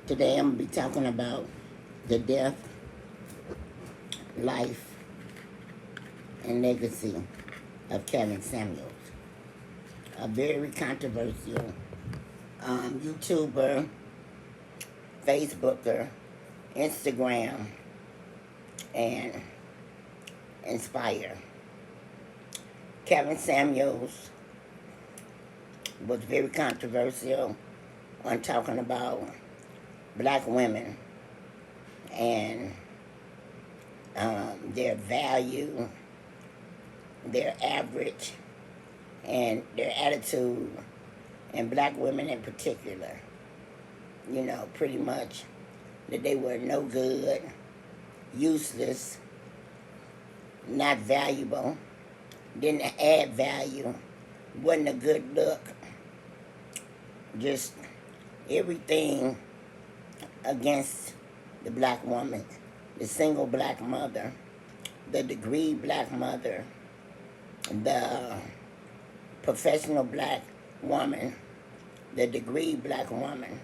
Today I'm going to be talking about the death, life, and legacy of Kevin Samuels, a very controversial YouTuber, Facebooker, Instagram, and Inspire. Kevin Samuels was very controversial on talking about black women and their value, their average, and their attitude, and black women in particular. You know, pretty much that they were no good, useless, not valuable, didn't add value, wasn't a good look, just everything against the black woman, the single black mother, the degree black mother, the professional black woman, the degree black woman,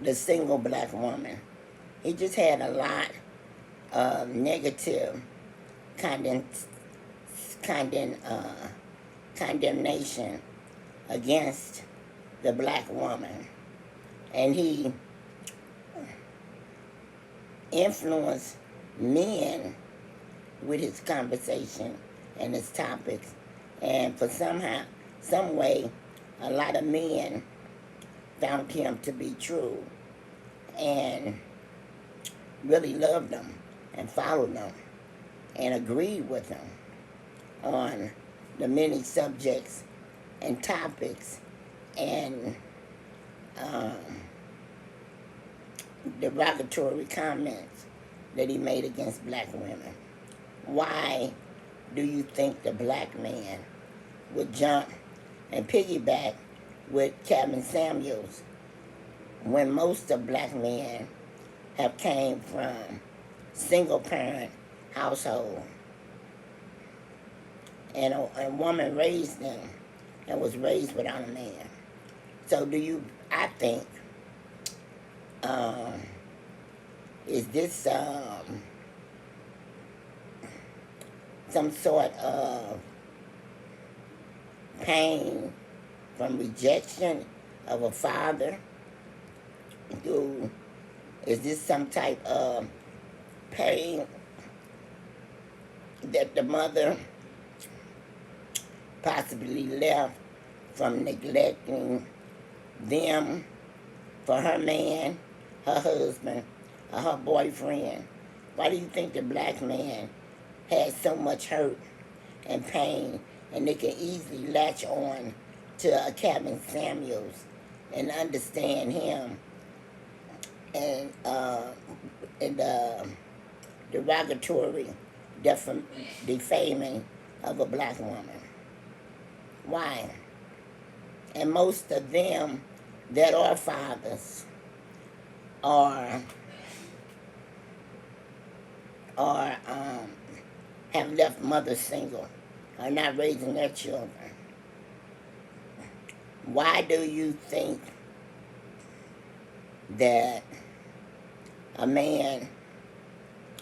the single black woman. He just had a lot of negative condemnation against the black woman. And he influenced men with his conversation and his topics. And for some way, a lot of men found him to be true and really loved him and followed him and agreed with him on the many subjects and topics and derogatory comments that he made against black women. Why do you think the black man would jump and piggyback with Kevin Samuels when most of black men have came from single parent household and a woman raised them and was raised without a man? So I think, is this some sort of pain from rejection of a father? Is this some type of pain that the mother possibly left from neglecting them for her man, her husband, or her boyfriend? Why do you think the black man has so much hurt and pain, and they can easily latch on to a Kevin Samuels and understand him and the derogatory defaming of a black woman? Why? And most of them that are fathers are have left mothers single, are not raising their children. Why do you think that a man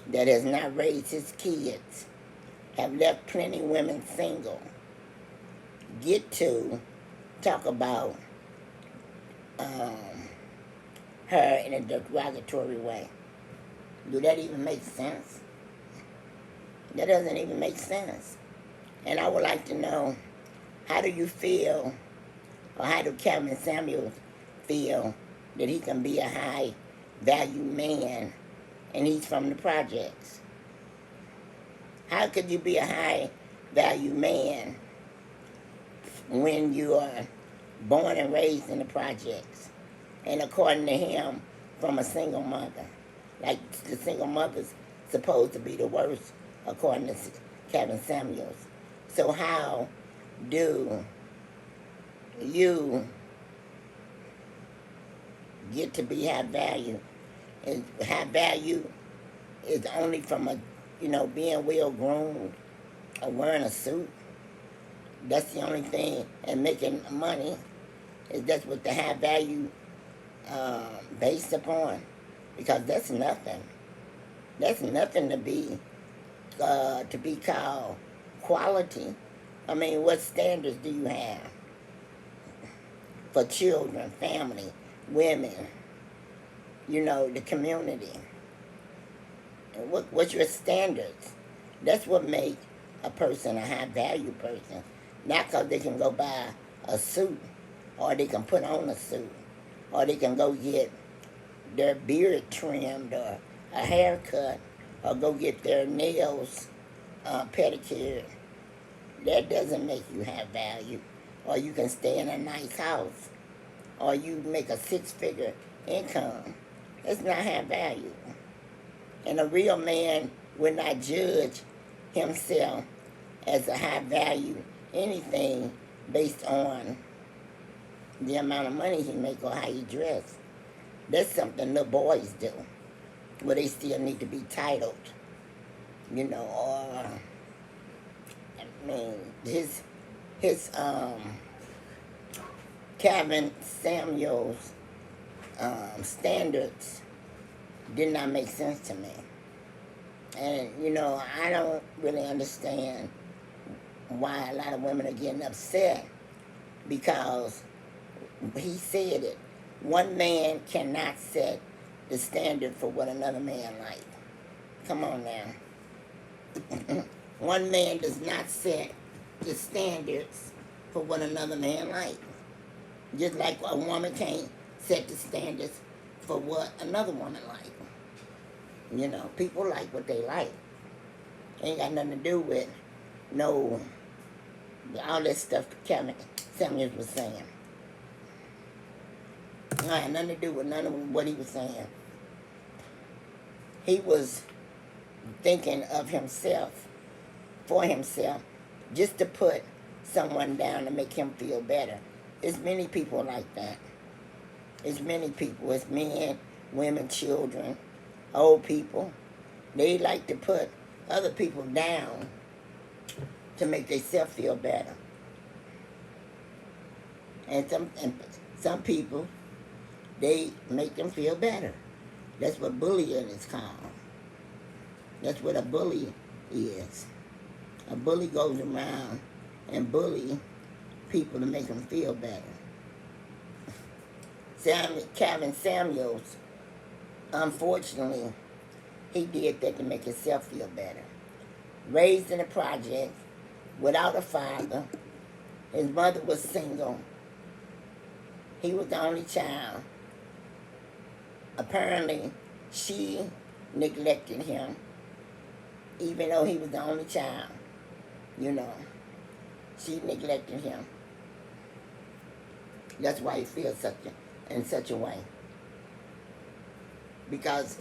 that has not raised his kids, have left plenty women single, get to talk about her in a derogatory way? Do that even make sense? That doesn't even make sense. And I would like to know, how do you feel, or how do Kevin Samuels feel that he can be a high value man and he's from the projects? How could you be a high value man when you are born and raised in the projects, and according to him, from a single mother? Like, the single mother's supposed to be the worst, according to Kevin Samuels. So how do you get to be high value? And high value is only from being well groomed or wearing a suit. That's the only thing, and making money. That's what the high value based upon, because that's nothing. That's nothing to be called quality. I mean, what standards do you have for children, family, women, the community? What's your standards? That's what makes a person a high value person. Not because they can go buy a suit, or they can put on a suit, or they can go get their beard trimmed, or a haircut, or go get their nails pedicured. That doesn't make you have value. Or you can stay in a nice house, or you make a six-figure income. That's not have value. And a real man would not judge himself as a high value anything based on the amount of money he make or how he dress. That's something little boys do, where they still need to be titled, or I mean his Kevin Samuels standards did not make sense to me. And, I don't really understand why a lot of women are getting upset, because he said it. One man cannot set the standard for what another man like. Come on now. One man does not set the standards for what another man like. Just like a woman can't set the standards for what another woman like. People like what they like. Ain't got nothing to do with all that stuff Kevin Samuels was saying. It had nothing to do with none of what he was saying. He was thinking of himself, for himself, just to put someone down to make him feel better. There's many people like that. It's many people. It's men, women, children, old people. They like to put other people down to make themselves feel better. And some people, they make them feel better. That's what bullying is called. That's what a bully is. A bully goes around and bully people to make them feel better. Kevin Samuels, unfortunately, he did that to make himself feel better. Raised in a project, without a father. His mother was single. He was the only child. Apparently, she neglected him, even though he was the only child. She neglected him. That's why he feels in such a way. Because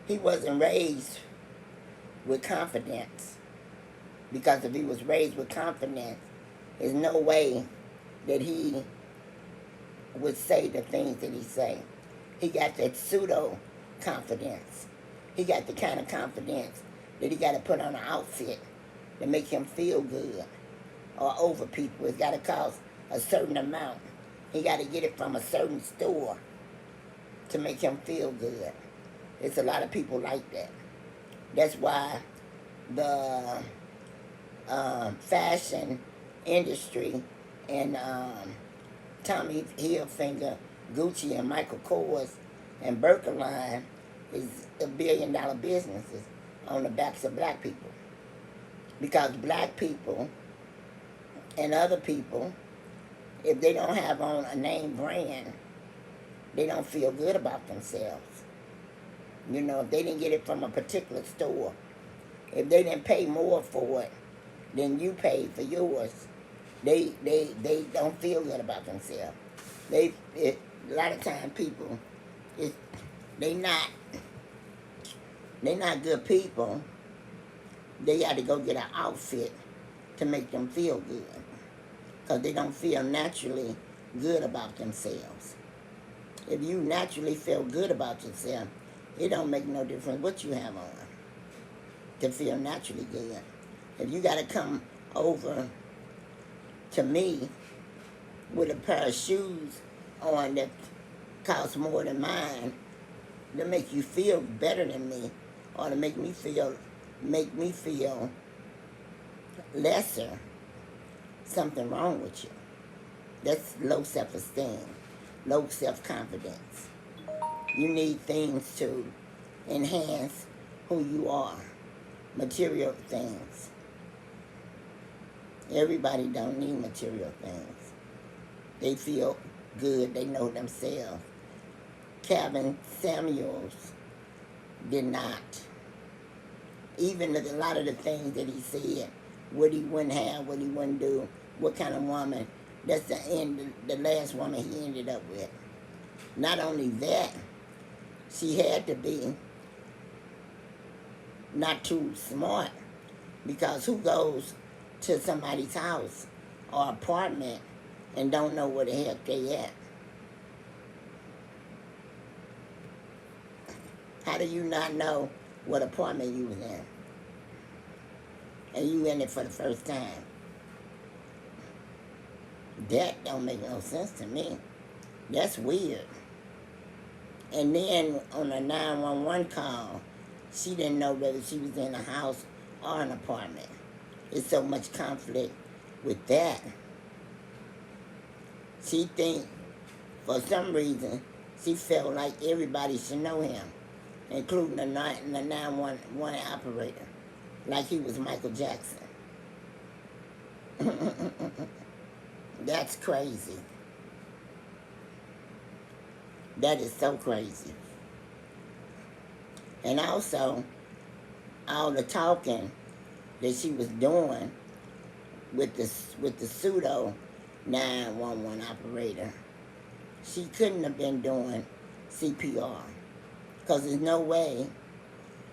he wasn't raised with confidence. Because if he was raised with confidence, there's no way that he would say the things that he say. He got that pseudo confidence. He got the kind of confidence that he got to put on an outfit to make him feel good, or over people. It's got to cost a certain amount. He got to get it from a certain store to make him feel good. It's a lot of people like that. That's why the fashion industry and Tommy Hilfiger, Gucci, and Michael Kors and Birkenline is $1 billion businesses on the backs of black people. Because black people and other people, if they don't have on a name brand, they don't feel good about themselves. If they didn't get it from a particular store, if they didn't pay more for it than you paid for yours, they don't feel good about themselves. A lot of times people, they're not good people. They got to go get an outfit to make them feel good, because they don't feel naturally good about themselves. If you naturally feel good about yourself, it don't make no difference what you have on to feel naturally good. If you got to come over to me with a pair of shoes on that costs more than mine to make you feel better than me, or to make me feel lesser, something wrong with you. That's low self-esteem, low self-confidence. You need things to enhance who you are, material things. Everybody don't need material things. They feel good, they know themselves. Calvin Samuels did not. Even a lot of the things that he said, what he wouldn't have, what he wouldn't do, what kind of woman, that's the last woman he ended up with. Not only that, she had to be not too smart, because who goes to somebody's house or apartment and don't know where the heck they at? How do you not know what apartment you was in? And you in it for the first time? That don't make no sense to me. That's weird. And then on a 911 call, she didn't know whether she was in a house or an apartment. There's so much conflict with that. She think, for some reason, she felt like everybody should know him, including the 911 operator, like he was Michael Jackson. That's crazy. That is so crazy. And also, all the talking that she was doing with the pseudo 911 operator, she couldn't have been doing CPR, because there's no way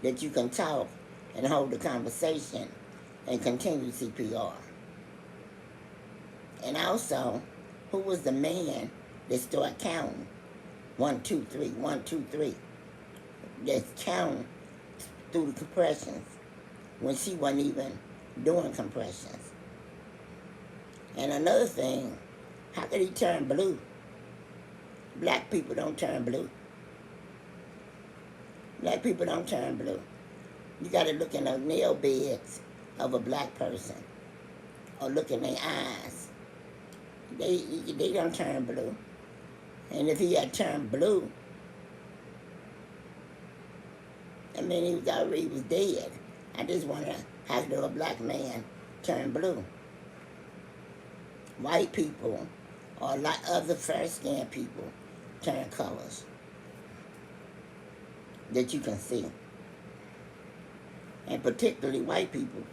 that you can talk and hold a conversation and continue CPR. And also, who was the man that started counting? 1, 2, 3, 1, 2, 3. That's counting through the compressions when she wasn't even doing compressions. And another thing, how could he turn blue? Black people don't turn blue. Black people don't turn blue. You got to look in the nail beds of a black person, or look in their eyes. They don't turn blue. And if he had turned blue, I mean, he was dead. I just wonder how do a black man turn blue? White people, or like other fair-skinned people, turn colors that you can see. And particularly white people,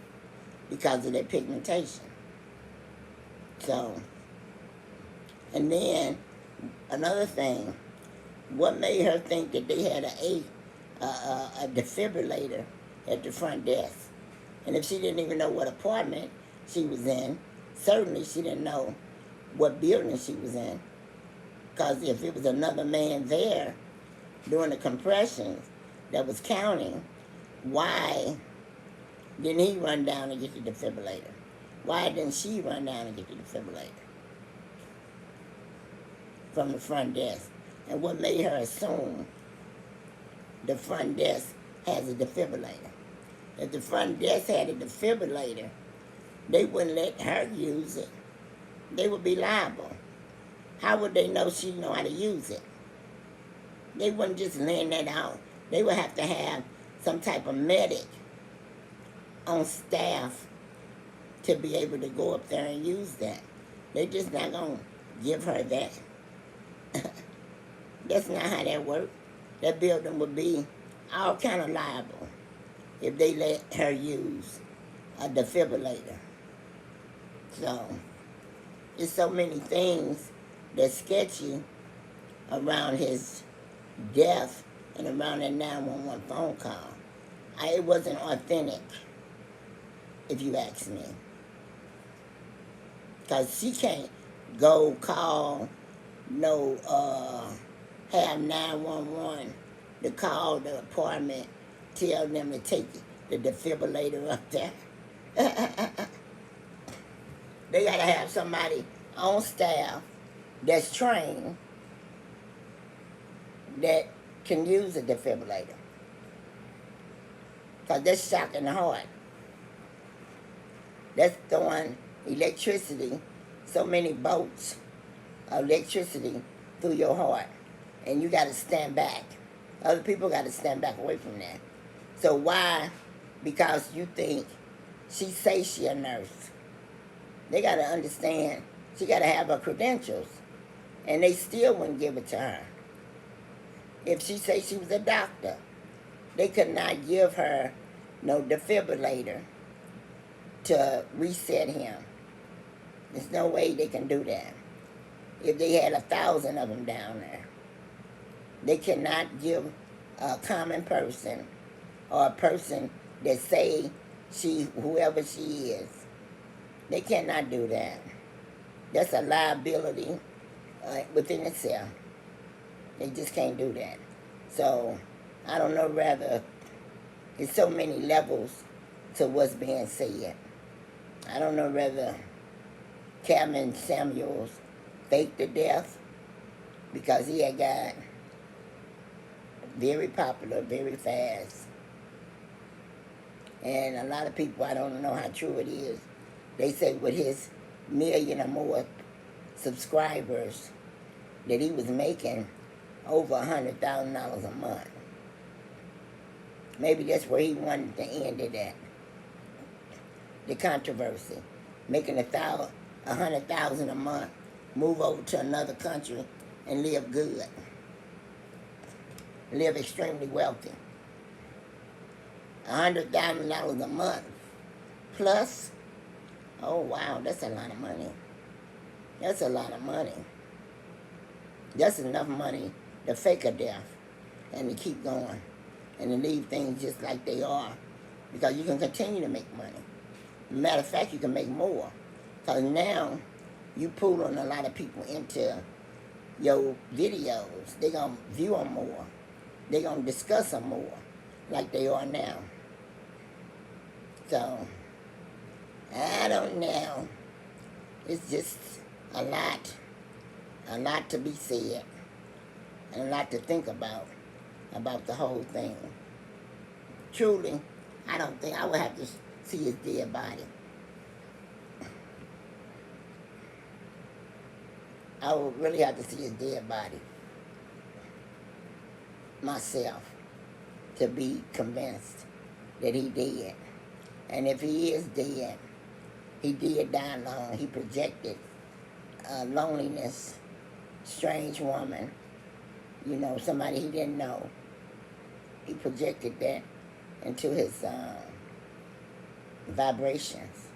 because of their pigmentation. So, and then another thing, what made her think that they had a defibrillator at the front desk? And if she didn't even know what apartment she was in, certainly she didn't know what building she was in. Because if it was another man there doing the compressions that was counting, why didn't he run down and get the defibrillator? Why didn't she run down and get the defibrillator from the front desk? And what made her assume the front desk has a defibrillator? If the front desk had a defibrillator, they wouldn't let her use it. They would be liable. How would they know she know how to use it? They wouldn't just lend that out. They would have to have some type of medic on staff to be able to go up there and use that. They just not gonna give her that. That's not how that works. That building would be all kind of liable if they let her use a defibrillator. So, there's so many things that's sketchy around his death and around that 911 phone call. It wasn't authentic, if you ask me. Because she can't go call, have 911 to call the apartment, tell them to take the defibrillator up there. They gotta have somebody on staff that's trained that can use a defibrillator. Because that's shocking the heart. That's throwing electricity, so many bolts of electricity through your heart. And you got to stand back. Other people got to stand back away from that. So why? Because you think she say she a nurse. They got to understand she got to have her credentials. And they still wouldn't give it to her. If she say she was a doctor, they could not give her no defibrillator to reset him. There's no way they can do that. If they had 1,000 of them down there, they cannot give a common person or a person that say she, whoever she is, they cannot do that. That's a liability within itself. They just can't do that. So I don't know whether there's so many levels to what's being said. I don't know whether Kevin Samuels faked the death because he had got very popular very fast. And a lot of people, I don't know how true it is, they say with his 1 million or more subscribers that he was making over $100,000 a month. Maybe that's where he wanted to end it at. The controversy. Making $100,000 a month, move over to another country and live good. Live extremely wealthy. $100,000 a month plus, oh wow, that's a lot of money. That's a lot of money. That's enough money to fake a death and to keep going and to leave things just like they are, because you can continue to make money. Matter of fact, you can make more, because now you pulling a lot of people into your videos. They're going to view them more. They're going to discuss them more like they are now. So, I don't know. It's just a lot to be said, and a lot to think about the whole thing. Truly, I don't think I would have to see his dead body. I would really have to see his dead body myself to be convinced that he did. And if he is dead, he did die alone. He projected loneliness, strange woman, you know, somebody he didn't know. He projected that into his vibrations.